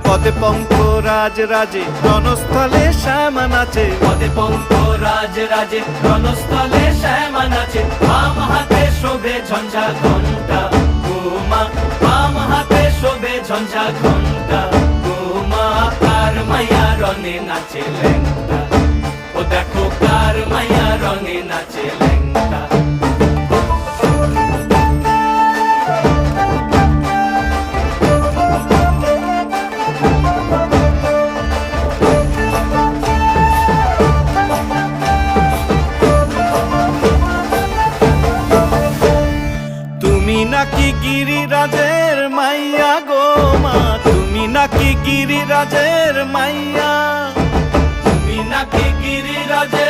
পদে পঙ্ক রাজ রাজে রণস্থলে শ্যামা নাচে, পদে পঙ্ক রাজ রাজে রণস্থলে শ্যামা নাচে। বাম হাতে শোভে ঝঞ্ঝা ঘণ্টা উমা, বাম হাতে শোভে ঝঞ্ঝা ঘণ্টা উমা। কার মাইয়া রণে নাচে ল্যাংটা, ও দেখো কার মাইয়া রণে নাচে ল্যাংটা। তুমি নাকি গিরিরাজের মাইয়া গো মা, তুমি নাকি গিরিরাজের মাইয়া, তুমি নাকি গিরিরাজে